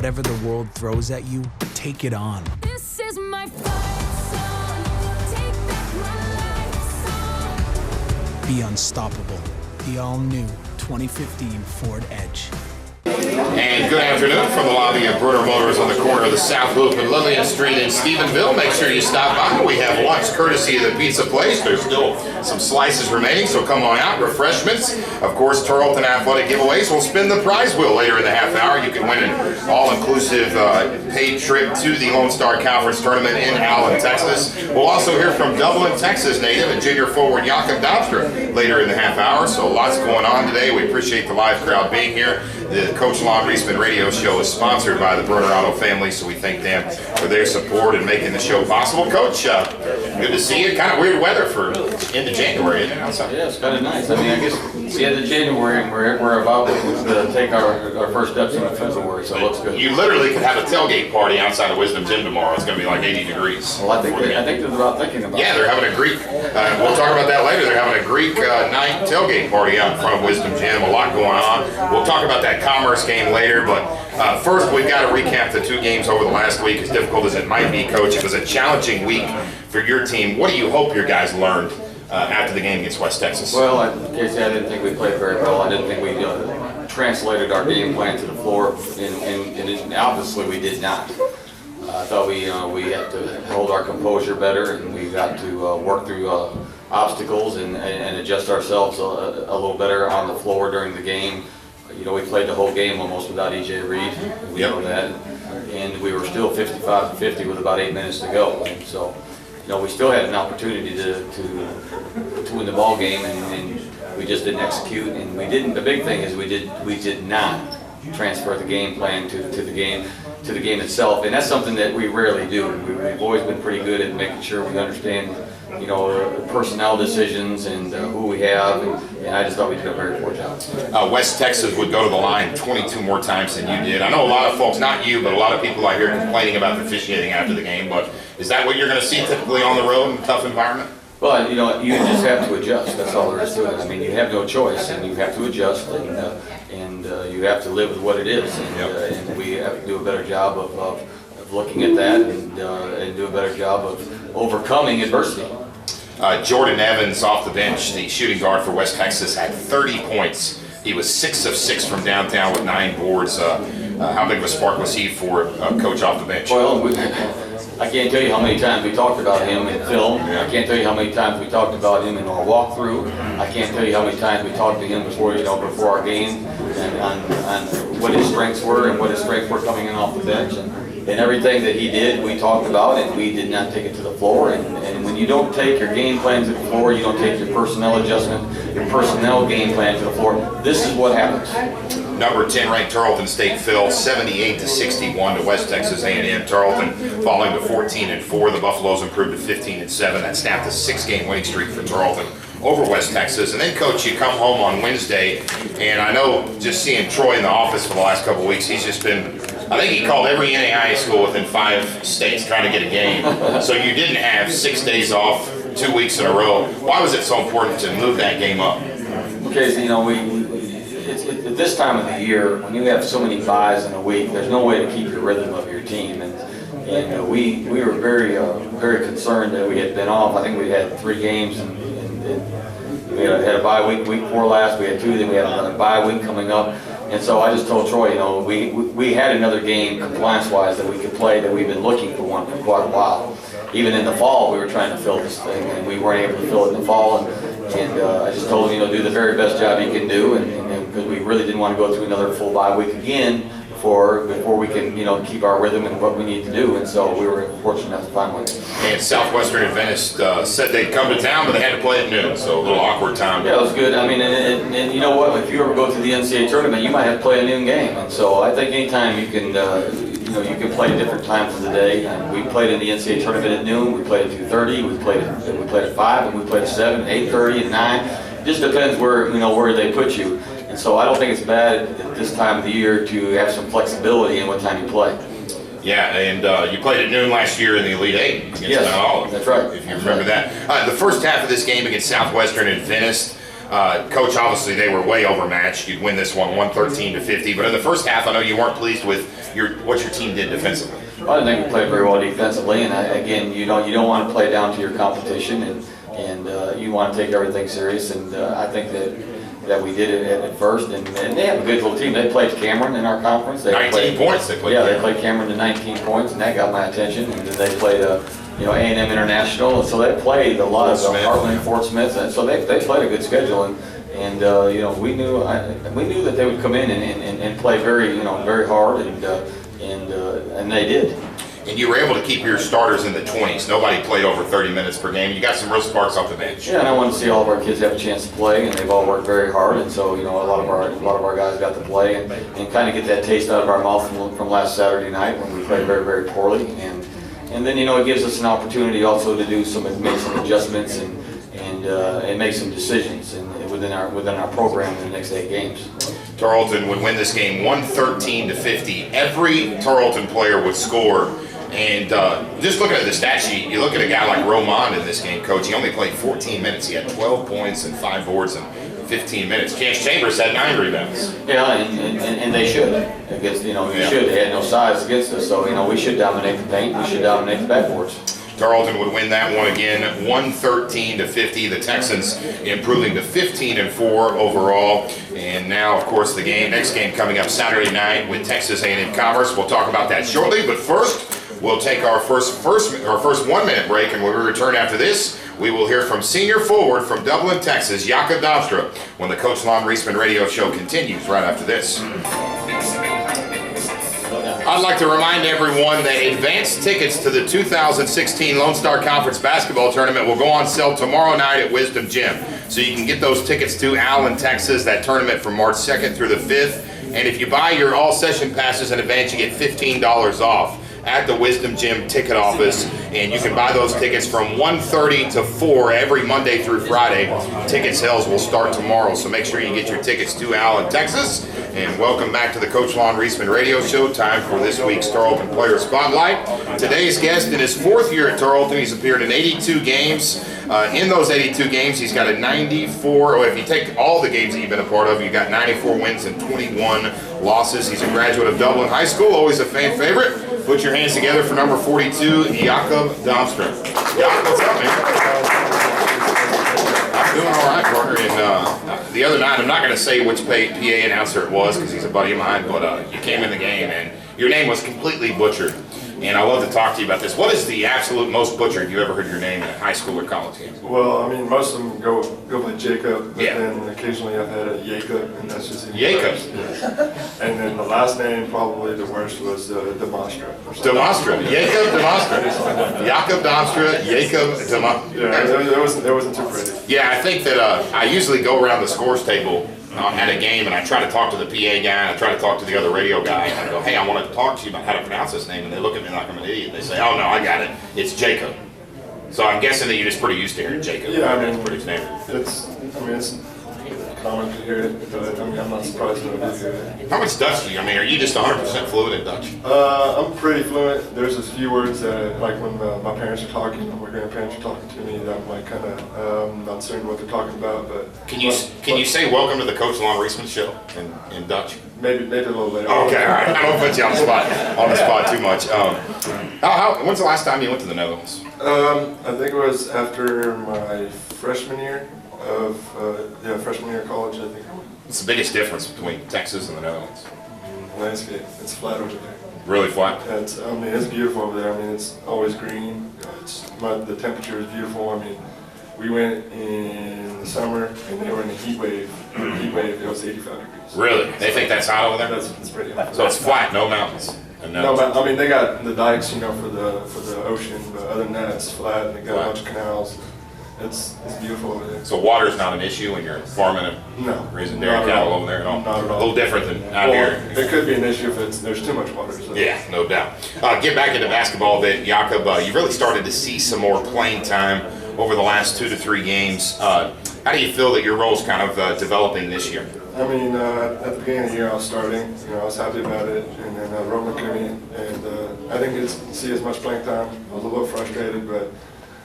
Whatever the world throws at you, take it on. This is my fight song. Take back my life song. Be unstoppable. The all-new 2015 Ford Edge. And good afternoon from the lobby of Bruner Motors on the corner of the South Loop and Lillian Street in Stephenville. Make sure you stop by. We have lunch courtesy of the pizza place. There's still some slices remaining, so come on out. Refreshments. Of course, Tarleton athletic giveaways. We'll spin the prize wheel later in the half hour. You can win an all-inclusive paid trip to the Lone Star Conference Tournament in Allen, Texas. We'll also hear from Dublin, Texas native and junior forward Jakob Dobstra later in the half hour. So lots going on today. We appreciate the live crowd being here. The Coach Lonn Reisman radio show is sponsored by the Bruner Auto family, so we thank them for their support in making the show possible. Coach, good to see you. Kind of weird weather for into January, isn't it? Outside? Yeah, it's kind of nice. I mean, I guess it's the end of January, and we're about to take our first steps into February, so it looks good. You literally could have a tailgate party outside of Wisdom Gym tomorrow. It's going to be like 80 degrees. Well, I think they're about thinking about it. Yeah, they're having a Greek, we'll talk about that later, they're having a Greek night tailgate party out in front of Wisdom Gym. A lot going on. We'll talk about that Commerce game later, but first we've got to recap the two games over the last week. As difficult as it might be, Coach, it was a challenging week for your team. What do you hope your guys learned after the game against West Texas? Well, Casey, I didn't think we played very well. I didn't think we translated our game plan to the floor, and obviously we did not. I thought we had to hold our composure better, and we got to work through obstacles and adjust ourselves a little better on the floor during the game. You know, we played the whole game almost without E.J. Reed. We know that, and we were still 55-50 with about 8 minutes to go. And so, you know, we still had an opportunity to win the ball game, and we just didn't execute. And we didn't. The big thing is we did not transfer the game plan to the game itself, and that's something that we rarely do. We've always been pretty good at making sure we understand, you know, personnel decisions and who we have, and I just thought we did a very poor job. West Texas would go to the line 22 more times than you did. I know a lot of folks, not you, but a lot of people out here complaining about the officiating after the game, but is that what you're going to see typically on the road in a tough environment? Well, you know, you just have to adjust. That's all there is to it. I mean, you have no choice, and you have to adjust, and you have to live with what it is. And we have to do a better job of looking at that and do a better job of overcoming adversity. Jordan Evans off the bench, the shooting guard for West Texas, had 30 points. He was 6 of 6 from downtown with 9 boards. How big of a spark was he for Coach off the bench? Well, I can't tell you how many times we talked about him in film. I can't tell you how many times we talked about him in our walkthrough. I can't tell you how many times we talked to him before our game, and on what his strengths were and what his strengths were coming in off the bench. And everything that he did, we talked about, and we did not take it to the floor. And when you don't take your game plan to the floor, you don't take your personnel adjustment, your personnel game plan to the floor, this is what happens. Number 10 ranked Tarleton State fell 78-61 to West Texas A&M. Tarleton falling to 14-4. The Buffaloes improved to 15-7. That snapped a 6-game winning streak for Tarleton over West Texas. And then, Coach, you come home on Wednesday, and I know just seeing Troy in the office for the last couple of weeks, he's just been, I think he called every NAIA school within 5 states trying to get a game. So you didn't have 6 days off, 2 weeks in a row. Why was it so important to move that game up? Because, you know, at this time of the year, when you have so many byes in a week, there's no way to keep your rhythm of your team. And we were very concerned that we had been off. I think we had 3 games, and we had a bye week 4 last. We had 2, then we had another bye week coming up. And so I just told Troy, you know, we had another game compliance-wise that we could play, that we've been looking for one for quite a while. Even in the fall, we were trying to fill this thing, and we weren't able to fill it in the fall. And I just told him, you know, do the very best job you can do, and because we really didn't want to go through another full bye week again before we can, you know, keep our rhythm and what we need to do. And so we were fortunate enough to find one. And Southwestern Adventist said they'd come to town, but they had to play at noon, so a little awkward time. Yeah, it was good. I mean, and you know what? If you ever go to the NCAA tournament, you might have to play a noon game. And so I think anytime you can, you know, you can play different times of the day. And we played in the NCAA tournament at noon. We played at 2:30. We played at 5, and we played at 7, 8:30, and 9. It just depends where, you know, where they put you. And so I don't think it's bad at this time of the year to have some flexibility in what time you play. Yeah, and you played at noon last year in the Elite Eight against Mount Olive. That's right. If you remember that. The first half of this game against Southwestern Adventist, Coach, obviously they were way overmatched. You'd win this one 113-50. But in the first half, I know you weren't pleased with what your team did defensively. Well, I think we played very well defensively, and again, you don't want to play down to your competition, and you want to take everything serious. And I think that we did it at first, and they have a good little team. They played Cameron in our conference. They 19 points. They played. Yeah, they played Cameron to 19 points, and that got my attention. And then they played A&M International, and so they played a lot of Heartland, Fort Smith, and so they played a good schedule. And we knew that they would come in and play very hard, and they did. And you were able to keep your starters in the 20s. Nobody played over 30 minutes per game. You got some real sparks off the bench. Yeah, and I wanted to see all of our kids have a chance to play, and they've all worked very hard. And so, a lot of our guys got to play and kind of get that taste out of our mouth from last Saturday night when we played very, very poorly. And then it gives us an opportunity also to make some adjustments and make some decisions within our program in the next 8 games. Tarleton would win this game 113-50. Every Tarleton player would score. And just looking at the stat sheet, you look at a guy like Reisman in this game, Coach. He only played 14 minutes. He had 12 points and 5 boards in 15 minutes. Chance Chambers had 9 rebounds. Yeah, and they should against should. They had no size against us, so we should dominate the paint. We should dominate the backboards. Tarleton would win that one again, 113-50. The Texans improving to 15-4 overall. And now, of course, the next game coming up Saturday night with Texas A&M Commerce. We'll talk about that shortly. But first, we'll take our first 1-minute break, and when we return after this, we will hear from senior forward from Dublin, Texas, Jakob Damstra, when the Coach Lonn Reisman radio show continues right after this. I'd like to remind everyone that advanced tickets to the 2016 Lone Star Conference basketball tournament will go on sale tomorrow night at Wisdom Gym. So you can get those tickets to Allen, Texas, that tournament from March 2nd through the 5th. And if you buy your all-session passes in advance, you get $15 off at the Wisdom Gym ticket office, and you can buy those tickets from 1:30 to 4 every Monday through Friday. Ticket sales will start tomorrow, so make sure you get your tickets to Allen, Texas. And welcome back to the Coach Lonn Reisman radio show. Time for this week's Tarleton Player Spotlight. Today's guest, in his 4th year at Tarleton, he's appeared in 82 games. In those 82 games, he's got a 94, or if you take all the games that you've been a part of, you've got 94 wins and 21 losses. He's a graduate of Dublin High School, always a fan favorite. Put your hands together for number 42, Jakob Damstra. Jakob, what's up, man? I'm doing all right, partner. And the other night, I'm not going to say which PA announcer it was because he's a buddy of mine, but you came in the game and your name was completely butchered. And I love to talk to you about this. What is the absolute most butchered you ever heard your name in a high school or college game? Well, I mean, most of them go by Jacob, but Yeah. then occasionally I've had a Jacob, and that's just Jacob. Yeah. And then the last name, probably the worst, was Damstra. Damstra. Jakob Damstra. Jakob Damstra. Jakob Damstra. Yeah, it wasn't too pretty. Yeah, I think that I usually go around the scores table at a game, and I try to talk to the PA guy, and I try to talk to the other radio guy, and I go, hey, I want to talk to you about how to pronounce this name, and they look at me like I'm an idiot. They say, oh, no, I got it. It's Jacob. So I'm guessing that you're just pretty used to hearing Jacob. Yeah, I mean, it's pretty standard. It's common to hear it, but I mean, I'm not surprised when I do hear it. How much Dutch do you? I mean, are you just 100% fluent in Dutch? I'm pretty fluent. There's a few words that, like when my parents are talking, or my grandparents are talking to me, that I'm like kind of not certain what they're talking about. But Can you say welcome to the Coach Lonn Reisman show in Dutch? Maybe a little later. Okay, all right. I don't put you on the spot too much. When's the last time you went to the Netherlands? I think it was after my freshman year of college. I think. What's the biggest difference between Texas and the Netherlands? Landscape. It's flat over there. Really flat? Yeah, it's beautiful over there. I mean, it's always green. The temperature is beautiful. I mean, we went in the summer and they were in a heat wave. It was 85 degrees. Really? They think that's hot over there? That's pretty hot. So it's flat, no mountains. And No, but I mean, they got the dikes, for the ocean. But other than that, it's flat. And they got a bunch of canals. It's beautiful over there. So water's not an issue when you're farming and No, raising not dairy at cattle all. over there at all? Not at all. A little different than out Well, here. it could be an issue if there's too much water. So. Yeah, no doubt. Get back into basketball a bit, Jakob. You really started to see some more playing time over the last 2 to 3 games. How do you feel that your role's kind of developing this year? I mean, at the beginning of the year, I was starting. I was happy about it, and then Roman came in, and I didn't get to see as much playing time. I was a little frustrated, but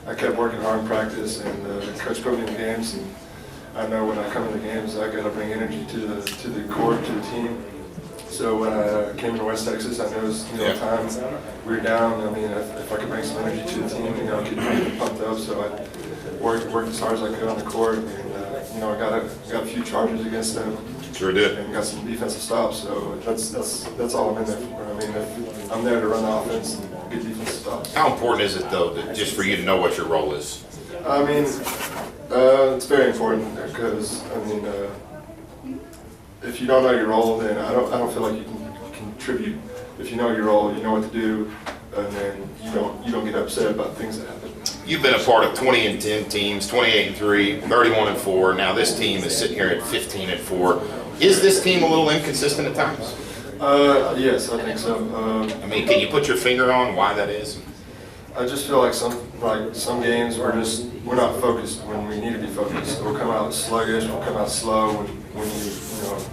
I kept working hard in practice, and coach put me in the games, and I know when I come into games, I got to bring energy to the court, to the team. So when I came into West Texas, I noticed, times we were down. I mean, if I could bring some energy to the team, keep them pumped up. So I worked as hard as I could on the court, and I got a few charges against them. Sure did. And got some defensive stops. So that's all I'm in there for. I mean, I'm there to run the offense and get defensive stops. How important is it though, just for you to know what your role is? I mean, it's very important because if you don't know your role, then I don't feel like you can contribute. If you know your role, you know what to do, and then you don't get upset about things that happen. You've been a part of 20-10 teams, 28-3, 31-4. Now this team is sitting here at 15-4. Is this team a little inconsistent at times? Yes, I think so. I mean, can you put your finger on why that is? I just feel like some games we're not focused when we need to be focused. We'll come out sluggish. We'll come out slow when you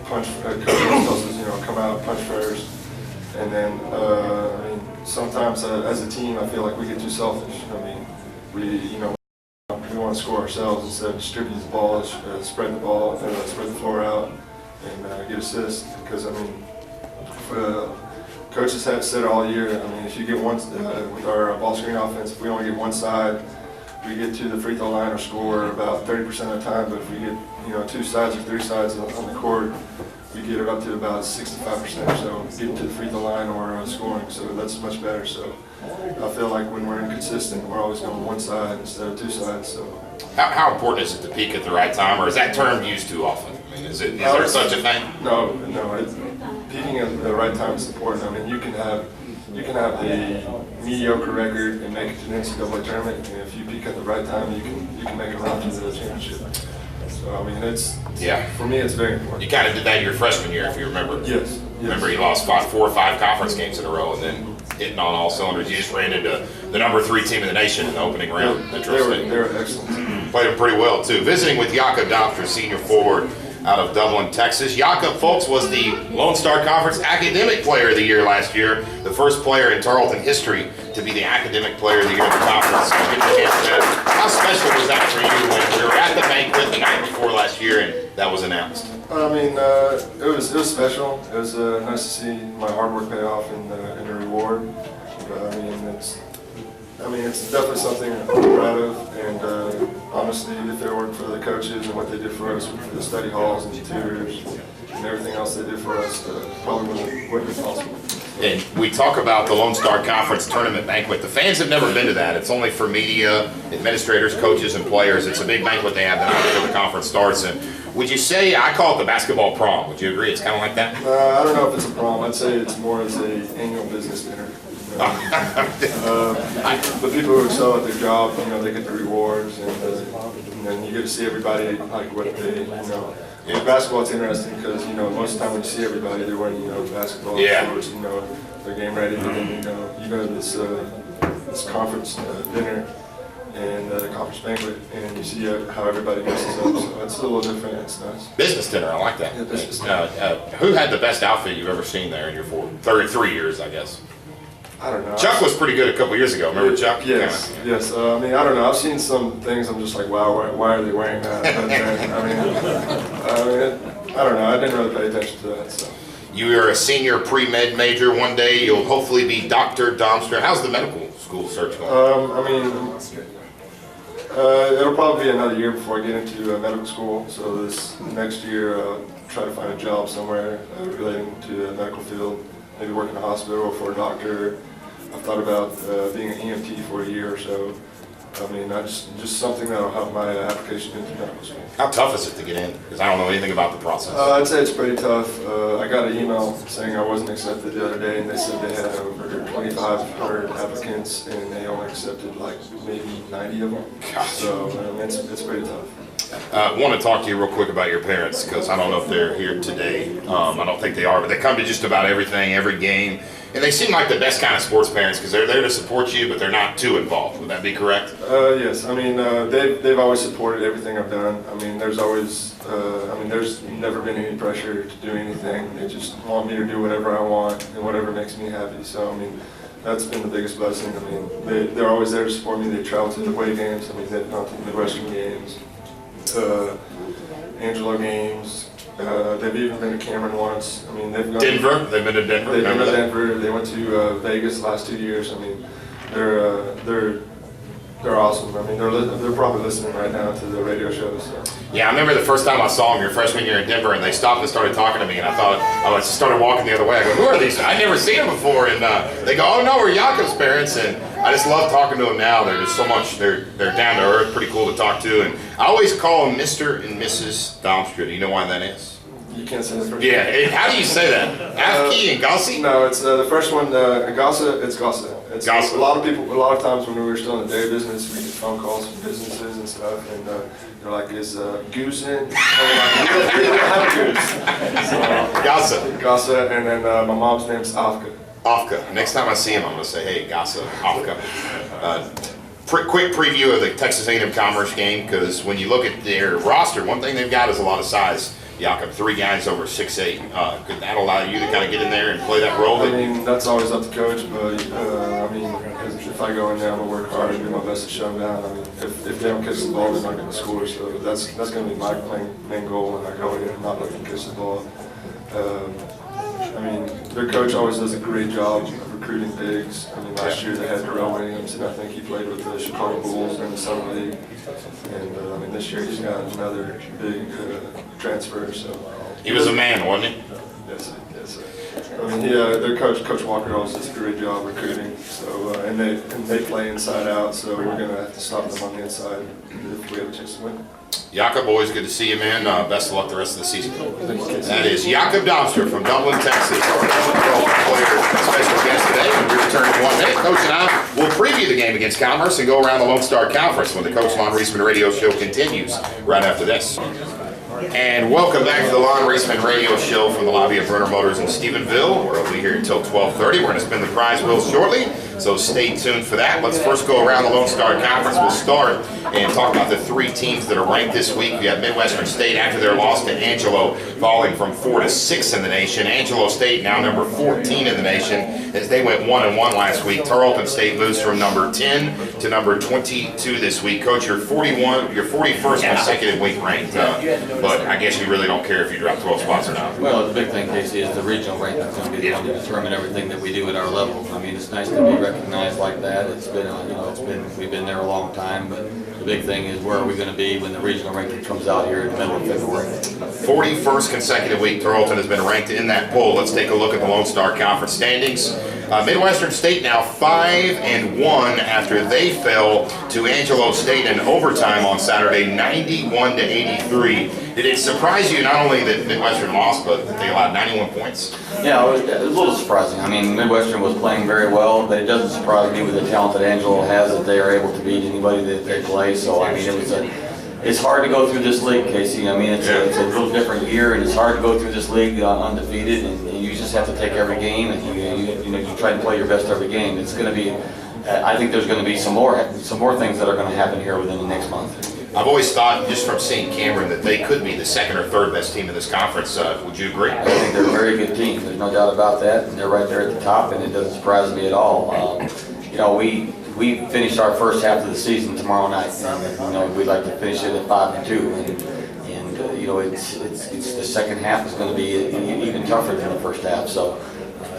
punch. Coach tells us come out punch first, and then sometimes as a team I feel like we get too selfish. I mean we want to score ourselves instead of distribute the ball, spread the ball, spread the floor out, and get assists. Because coaches have said all year, if you get one, with our ball screen offense, if we only get one side, we get to the free throw line or score about 30% of the time. But if we get, two sides or three sides on the court, we get it up to about 65% or so, getting to the free throw line or scoring. So that's much better. So I feel like when we're inconsistent, we're always going one side instead of two sides. So how important is it to peak at the right time, or is that term used too often? I mean, is there such a thing? No. Peaking at the right time is important. I mean, you can have a mediocre record and make it to the NCAA tournament, and if you peak at the right time, you can make a run to the championship. So for me, it's very important. You kind of did that your freshman year, if you remember. Yes. Remember, you lost 4 or 5 conference games in a row, and then hitting on all cylinders. You just ran into the number 3 team in the nation in the opening round. They were excellent. Played them pretty well too. Visiting with Jakob Dopter, senior forward out of Dublin, Texas. Jakob, folks, was the Lone Star Conference Academic Player of the Year last year, the first player in Tarleton history to be the Academic Player of the Year in the conference. How special was that for you when we were at the banquet the night before last year and that was announced? It was special. It was nice to see my hard work pay off in the reward. But it's definitely something I'm proud of, and honestly, if it weren't for the coaches and what they did for us with the study halls and the tutors and everything else they did for us, probably wouldn't be possible. And we talk about the Lone Star Conference Tournament Banquet. The fans have never been to that. It's only for media, administrators, coaches, and players. It's a big banquet they have the night before the conference starts. And would you say, I call it the basketball prom. Would you agree it's kind of like that? I don't know if it's a prom. I'd say it's more as an annual business dinner. The people who excel at their job, they get the rewards, and then you get to see everybody like what they, With basketball, it's interesting because most of the time when you see everybody, they're wearing basketball shorts, they're game ready, and then you go to this conference dinner and the conference banquet, and you see how everybody dresses up. So it's a little different. It's nice. Business dinner, I like that. Yeah, business dinner. Who had the best outfit you've ever seen there in your 33 years, I guess? I don't know. Chuck was pretty good a couple years ago. Remember Chuck? Yes. I don't know. I've seen some things. I'm just like, wow, why are they wearing that? But then, I don't know. I didn't really pay attention to that. So. You are a senior pre-med major. One day you'll hopefully be Dr. Domster. How's the medical school search going? It'll probably be another year before I get into medical school. So this next year, try to find a job somewhere relating to the medical field. Maybe work in a hospital or for a doctor. I've thought about being an EMT for a year or so. Just something that'll help my application into medical school. How tough is it to get in? Because I don't know anything about the process. I'd say it's pretty tough. I got an email saying I wasn't accepted the other day, and they said they had over 2,500 applicants, and they only accepted like maybe 90 of them. Gosh. So it's pretty tough. I want to talk to you real quick about your parents, because I don't know if they're here today. I don't think they are, but they come to just about everything, every game. And they seem like the best kind of sports parents because they're there to support you, but they're not too involved. Would that be correct? Yes. They've always supported everything I've done. There's always, there's never been any pressure to do anything. They just want me to do whatever I want and whatever makes me happy. So, that's been the biggest blessing. They're always there to support me. They travel to the away games. They've gone to the Midwestern games. Angelo games. They've even been to Cameron once. I mean, they've gone Denver. They've been to Denver. They've been Remember to that? Denver. They went to Vegas the last 2 years. I mean, they're awesome. I mean, they're probably listening right now to the radio show. So. Yeah, I remember the first time I saw them your freshman year in Denver, and they stopped and started talking to me, and I just started walking the other way. I go, who are these? I'd never seen them before, and they go, oh no, we're Jakob's parents, and I just love talking to them now. They're just so much, they're down to earth, pretty cool to talk to, and I always call them Mr. and Mrs. Domstra. Do you know why that is? You can't say the first Yeah, how do you say that? Afke and Gossi? No, it's the first one, Gossa, it's Gossa. It's Gossa. a lot of times when we were still in the day business, we get phone calls from businesses and stuff, and they're like, is Goose in? And we're like, we don't have a Goose. So, Gossa. Gossa, and then my mom's name's Afka. Afka. Next time I see him, I'm going to say, hey, Gossa, Afka. Quick preview of the Texas A&M Commerce game, because when you look at their roster, one thing they've got is a lot of size. Jakob, 3 guys over 6'8". Could that allow you to kind of get in there and play that role? I mean, that's always up to coach, but I mean, if I go in there, I'm gonna work hard and do my best to shut them down. I mean, if they don't catch the ball, they're not gonna score. So that's gonna be my main goal when I go in, not looking to catch the ball. I mean, their coach always does a great job of recruiting bigs. I mean, last year they had Darrell Williams, and I think he played with the Chicago Bulls in the summer league. And I mean, this year he's got another big transfer. So He was a man, wasn't he? yes, sir. I mean, their Coach Walker always does a great job recruiting. So and they play inside out. So we're gonna have to stop them on the inside if we have a chance to win. Jakob, always good to see you, man. Best of luck the rest of the season. That is Jakob Domstra from Dublin, Texas, our player special guest today. When we return in 1 minute, Coach and I will preview the game against Commerce and go around the Lone Star Conference when the Coach Lonn Reisman radio show continues right after this. And welcome back to the Lonn Reisman radio show from the lobby of Brunner Motors in Stephenville. We'll be here until 12:30. We're going to spin the prize wheel shortly, so stay tuned for that. Let's first go around the Lone Star Conference. We'll start and talk about the 3 teams that are ranked this week. We have Midwestern State after their loss to Angelo, falling from 4 to 6 in the nation. Angelo State now number 14 in the nation as they went 1-1 last week. Tarleton State moves from number 10 to number 22 this week. Coach, you're 41st consecutive week ranked, but I guess you really don't care if you drop 12 spots or not. Well, the big thing, Casey, is the regional ranking is going to be the one to determine everything that we do at our level. I mean, it's nice to be recognized like that. It's been, we've been there a long time, but the big thing is where are we going to be when the regional ranking comes out here in the middle of February. 41st consecutive week Tarleton has been ranked in that poll. Let's take a look at the Lone Star Conference standings. Midwestern State now 5-1 after they fell to Angelo State in overtime on Saturday, 91-83. Did it surprise you not only that Midwestern lost, but that they allowed 91 points? Yeah, it was a little surprising. I mean, Midwestern was playing very well, but it doesn't surprise me with the talent that Angelo has that they are able to beat anybody that they play. So, I mean, it's hard to go through this league, Casey. I mean, it's a little different year, and it's hard to go through this league undefeated, and you just have to take every game, and you try to play your best every game. It's going to be, I think there's going to be some more things that are going to happen here within the next month. I've always thought, just from seeing Cameron, that they could be the 2nd or 3rd best team in this conference. Would you agree? I think they're a very good team. There's no doubt about that, and they're right there at the top, and it doesn't surprise me at all. We finished our first half of the season tomorrow night, and we'd like to finish it at 5-2, and it's the second half is going to be even tougher than the first half. So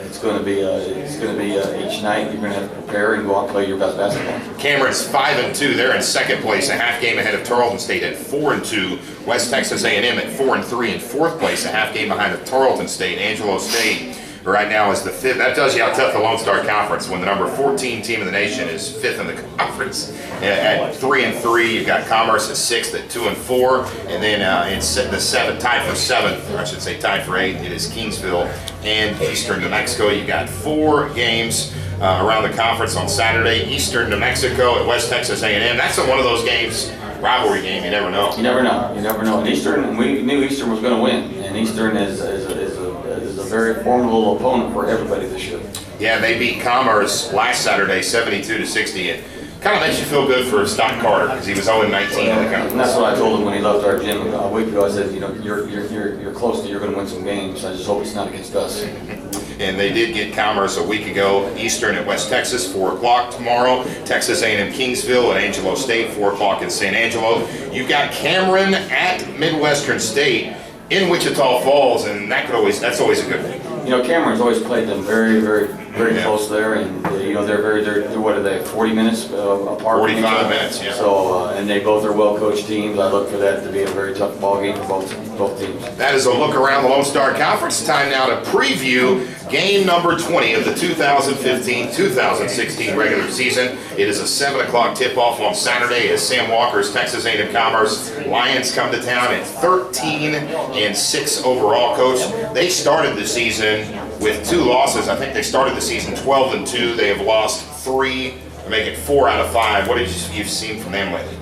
it's going to be each night you're going to have to prepare and go out and play your best basketball. Cameron's 5-2. They're in 2nd place, a half game ahead of Tarleton State at 4-2. West Texas A&M at 4-3 in 4th place, a half game behind of Tarleton State. Angelo State right now is the 5th. That tells you how tough the Lone Star Conference, when the number 14 team in the nation is 5th in the conference. At 3-3, you've got Commerce at 6th at 2-4, and then in the 7th, tied for 7th, or I should say tied for 8th, it is Kingsville and Eastern New Mexico. You've got 4 games around the conference on Saturday. Eastern New Mexico at West Texas A&M. That's one of those games, rivalry game, you never know. You never know. And Eastern, we knew Eastern was going to win, and Eastern is a very formidable opponent for everybody this year. Yeah, they beat Commerce last Saturday, 72-60. It kind of makes you feel good for Stock Carter because he was 0-19 in the conference. And that's what I told him when he left our gym a week ago. I said, you're close to, you're going to win some games. I just hope it's not against us. and they did get Commerce a week ago. Eastern at West Texas, 4 o'clock tomorrow. Texas A&M Kingsville at Angelo State, 4 o'clock in San Angelo. You've got Cameron at Midwestern State in Wichita Falls, and that's always a good thing. You know, Cameron's always played them very close there, and you know they're what are they, 40 minutes apart? 45 minutes, yeah. So and they both are well-coached teams. I look for that to be a very tough ball game for both teams. That is a look around the Lone Star Conference. Time now to preview game number 20 of the 2015-2016 regular season. It is a 7 o'clock tip-off on Saturday as Sam Walker's Texas A&M Commerce Lions come to town at 13-6 overall. Coach, they started the season with 2 losses. I think they started the season 12-2. They have lost 3, to make it 4 out of 5. What have you seen from them lately?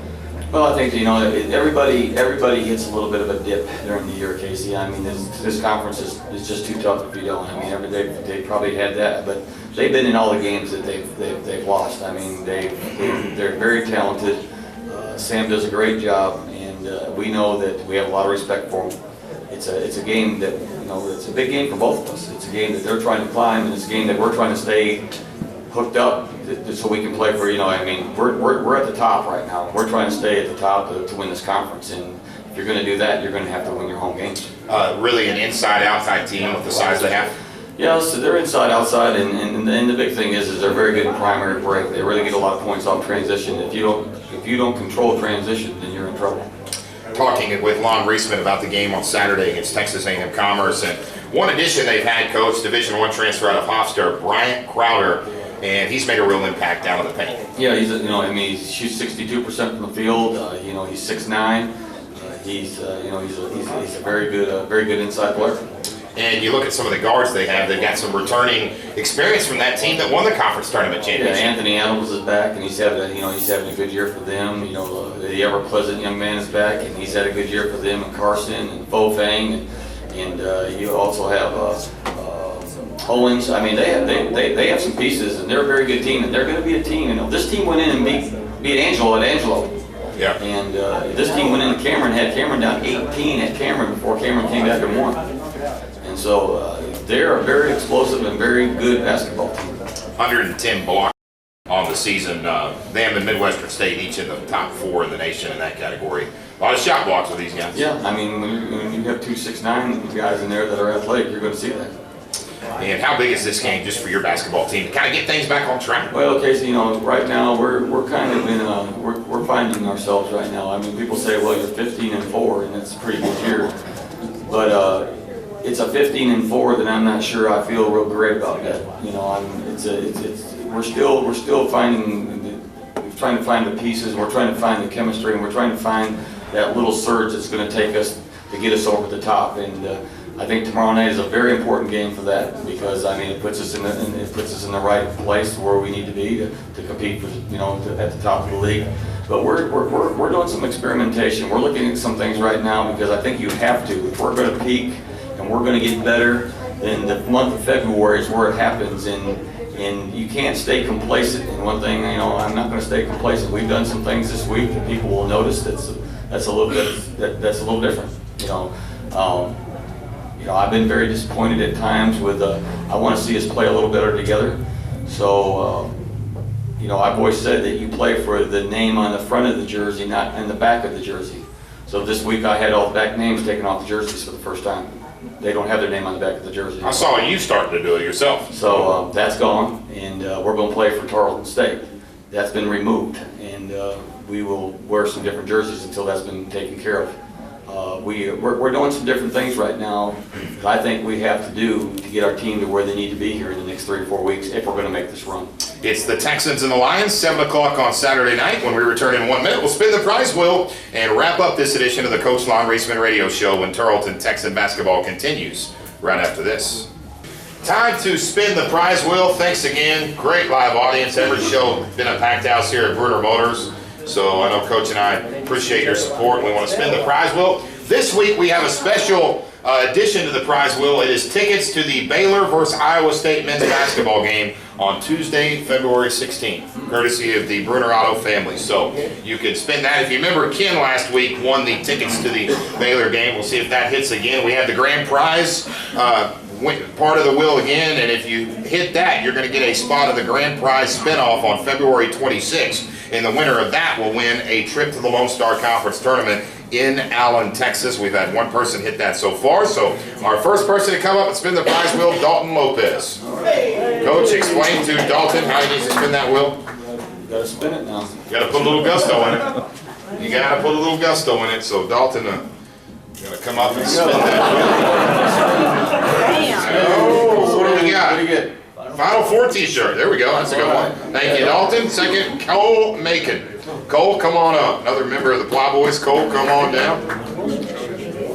Well, I think, you know, everybody hits a little bit of a dip during the year, Casey. I mean, this conference is just too tough if you don't. I mean, they probably had that, but they've been in all the games that they've lost. I mean, they're very talented. Sam does a great job, and we know that we have a lot of respect for him. It's a game that, you know, it's a big game for both of us. It's a game that they're trying to climb, and it's a game that we're trying to stay hooked up so we can play for, you know, I mean, we're at the top right now. We're trying to stay at the top to win this conference, and if you're going to do that, you're going to have to win your home games. Really an inside-outside team with the size they have? Yeah, so they're inside-outside, and the big thing is they're very good in primary break. They really get a lot of points off transition. If you don't control transition, then you're in trouble. Talking with Lonn Reisman about the game on Saturday against Texas A&M Commerce, and one addition they've had, Coach, Division I transfer out of Hofstra, Bryant Crowder, and he's made a real impact down in the paint. Yeah, he shoots 62% from the field. You know, he's 6'9". He's a very good inside player. And you look at some of the guards they have; they've got some returning experience from that team that won the conference tournament championship. Yeah, Anthony Adams is back, and he's having a good year for them. You know, the ever-pleasant young man is back, and he's had a good year for them. And Carson and Fo Fang, and you also have Owens. I mean, they have some pieces, and they're a very good team, and they're going to be a team. You know, this team went in and beat Angelo at Angelo. Yeah. And this team went into Cameron, had Cameron down 18 at Cameron before Cameron came back and won. And so they're a very explosive and very good basketball team. 110 blocks on the season. Them and Midwestern State each in the top 4 in the nation in that category. A lot of shot blocks with these guys. Yeah, I mean, when you have 2 6'9" guys in there that are athletic, you're going to see that. And how big is this game just for your basketball team to kind of get things back on track? Well, Casey, you know, right now we're kind of in we're finding ourselves right now. I mean, people say, well, you're 15-4, and it's a pretty good year, but it's a 15-4 that I'm not sure I feel real great about yet. You know, we're still trying to find the pieces. We're trying to find the chemistry, and we're trying to find that little surge that's going to take us to get us over the top. And I think tomorrow night is a very important game for that, because I mean it puts us in the right place where we need to be to compete for, you know, at the top of the league. But we're doing some experimentation. We're looking at some things right now, because I think you have to. If we're going to peak and we're going to get better, then the month of February is where it happens, and you can't stay complacent. And one thing, you know, I'm not going to stay complacent. We've done some things this week that people will notice that's a little different. You know, I've been very disappointed at times with. I want to see us play a little better together. So, you know, I've always said that you play for the name on the front of the jersey, not in the back of the jersey. So this week I had all the back names taken off the jerseys for the first time. They don't have their name on the back of the jersey. I saw you starting to do it yourself. So that's gone, and we're going to play for Tarleton State. That's been removed, and we will wear some different jerseys until that's been taken care of. We're doing some different things right now that I think we have to do to get our team to where they need to be here in the next 3 or 4 weeks if we're going to make this run. It's the Texans and the Lions, 7 o'clock on Saturday night. When we return in 1 minute, we'll spin the prize wheel and wrap up this edition of the Coach Lonn Reisman Radio Show when Tarleton Texan basketball continues right after this. Time to spin the prize wheel. Thanks again. Great live audience. Every show been a packed house here at Bruner Motors. So I know Coach and I appreciate your support. We want to spin the prize wheel. This week we have a special addition to the prize wheel. It is tickets to the Baylor versus Iowa State men's basketball game on Tuesday, February 16th, courtesy of the Bruner Auto family. So you can spin that. If you remember, Ken last week won the tickets to the Baylor game. We'll see if that hits again. We have the grand prize part of the wheel again, and if you hit that, you're going to get a spot of the grand prize spinoff on February 26th. And the winner of that will win a trip to the Lone Star Conference Tournament in Allen, Texas. We've had one person hit that so far. So our first person to come up and spin the prize wheel, Dalton Lopez. Coach, explain to Dalton how he needs to spin that wheel. You gotta spin it now. You got to put a little gusto in it. You got to put a little gusto in it. So Dalton, you got to come up and spin that wheel. Oh, what do we got? What do you get? Final Four t-shirt. There we go. That's a good one. Thank you, Dalton. Second, Cole Macon. Cole, come on up. Another member of the Plowboys. Cole, come on down.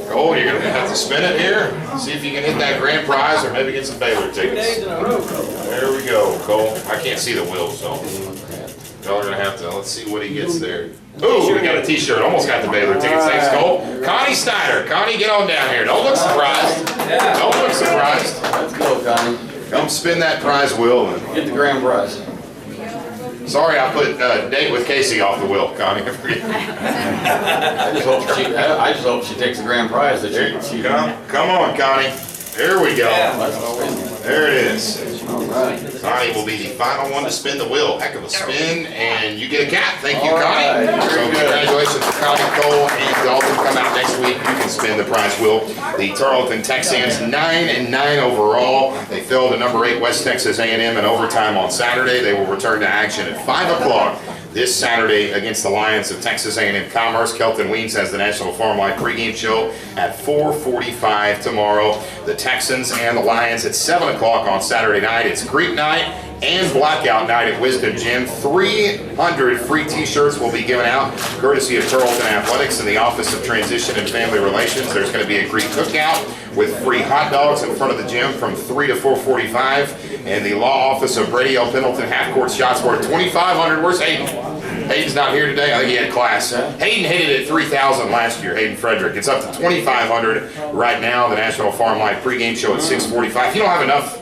Cole, you're going to have to spin it here. See if you can hit that grand prize or maybe get some Baylor tickets. There we go, Cole. I can't see the wheel, so y'all are going to have to. Let's see what he gets there. Ooh, we got a t-shirt. Almost got the Baylor tickets. Thanks, Cole. Connie Snyder. Connie, get on down here. Don't look surprised. Don't look surprised. Let's go, Connie. Come spin that prize wheel. And Get the grand prize. sorry, I put date with Casey off the wheel, Connie. I just hope she takes the grand prize that she Come on, Connie. There we go. Let's spin. There it is. All right. Connie will be the final one to spin the wheel. Heck of a spin, and you get a cap. Thank you, All Connie. right, So very good. congratulations to Connie, Cole, and Dalton. Come out next week. You can spin the prize wheel. The Tarleton Texans 9-9 overall. They fell to number 8 West Texas A&M in overtime on Saturday. They will return to action at 5 o'clock this Saturday against the Lions of Texas A&M Commerce. Kelton Weens has the National Farm Life pregame show at 4:45 tomorrow. The Texans and the Lions at 7 o'clock on Saturday night. It's Greek night and blackout night at Wisdom Gym. 300 free t-shirts will be given out courtesy of Tarleton Athletics and the Office of Transition and Family Relations. There's going to be a Greek cookout with free hot dogs in front of the gym from 3 to 4:45. And the law office of Brady L. Pendleton half-court shots worth $2,500. Where's Hayden? Hayden's not here today. I think he had class. Hayden hit it at 3,000 last year, Hayden Frederick. It's up to 2,500 right now. The National Farm Life pregame show at 6:45. If you don't have enough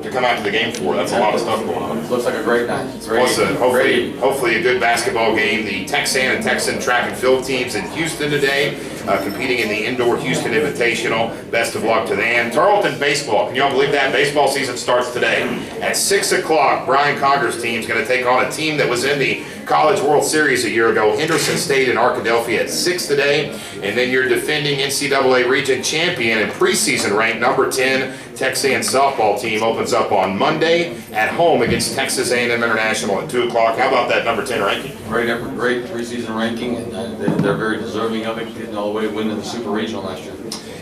to come out to the game for, that's a lot of stuff going on. Looks like a great night. It's very Plus, great. hopefully a good basketball game. The Texan and Texan track and field teams in Houston today, competing in the Indoor Houston Invitational. Best of luck to them. Tarleton baseball. Can y'all believe that? Baseball season starts today. At 6 o'clock, Brian Conger's team is going to take on a team that was in the College World Series a year ago. Henderson State and Arkadelphia at 6 today. And then your defending NCAA region champion and preseason ranked number 10 Texan softball team opens up on Monday at home against Texas A&M International at 2 o'clock. How about that number 10 ranking? Great preseason ranking, and they're very deserving of it, getting all the way to winning the Super Regional last year.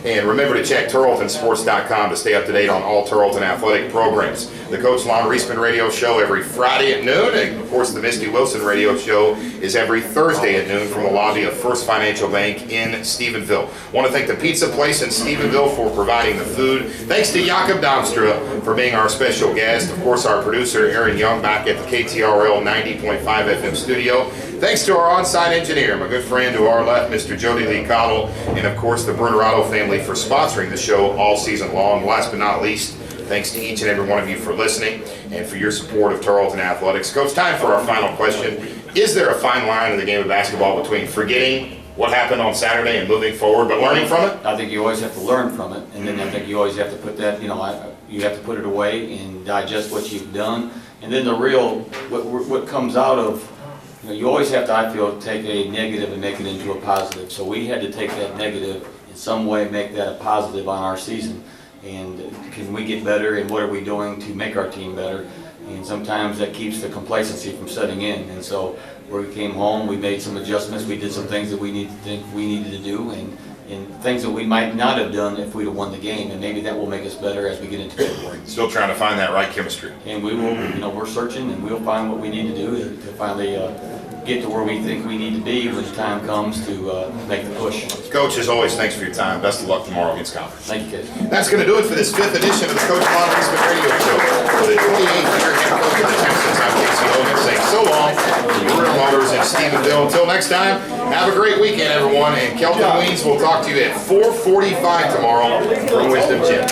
And remember to check TarletonSports.com to stay up to date on all Tarleton athletic programs. The Coach Lonn Reisman radio show every Friday at noon, and of course the Misty Wilson radio show is every Thursday at noon from the lobby of First Financial Bank in Stephenville. Want to thank the pizza place in Stephenville for providing the food. Thanks to Jakob Damstra for being our special guest. Of course, our producer Aaron Young back at the KTRL 90.5 FM studio. Thanks to our on-site engineer, my good friend to our left, Mr. Jody Lee Cottle, and of course the Brunerado family for sponsoring the show all season long. Last but not least, thanks to each and every one of you for listening and for your support of Tarleton Athletics. Coach, time for our final question. Is there a fine line in the game of basketball between forgetting what happened on Saturday and moving forward, but learning from it? I think you always have to learn from it, and then I think you always have to put that, you have to put it away and digest what you've done. And then the real, what comes out of, you always have to, I feel, take a negative and make it into a positive. So we had to take that negative in some way, make that a positive on our season. And can we get better, and what are we doing to make our team better? And sometimes that keeps the complacency from setting in. And so we came home, we made some adjustments, we did some things that we needed to do, and things that we might not have done if we'd have won the game, and maybe that will make us better as we get into February. Still trying to find that right chemistry. And we will, we're searching, and we'll find what we need to do to finally get to where we think we need to be when the time comes to make the push. Coach, as always, thanks for your time. Best of luck tomorrow against Conference. Thank you, kids. That's going to do it for this 5th edition of the Coach Lonn Reisman Radio Show. For the 28th year head coach of the Texans, I'm Casey Hogan saying so long from Bruner Motors in Stephenville. Until next time, have a great weekend, everyone. And Kelton Weens will talk to you at 4:45 tomorrow from Wisdom Gym.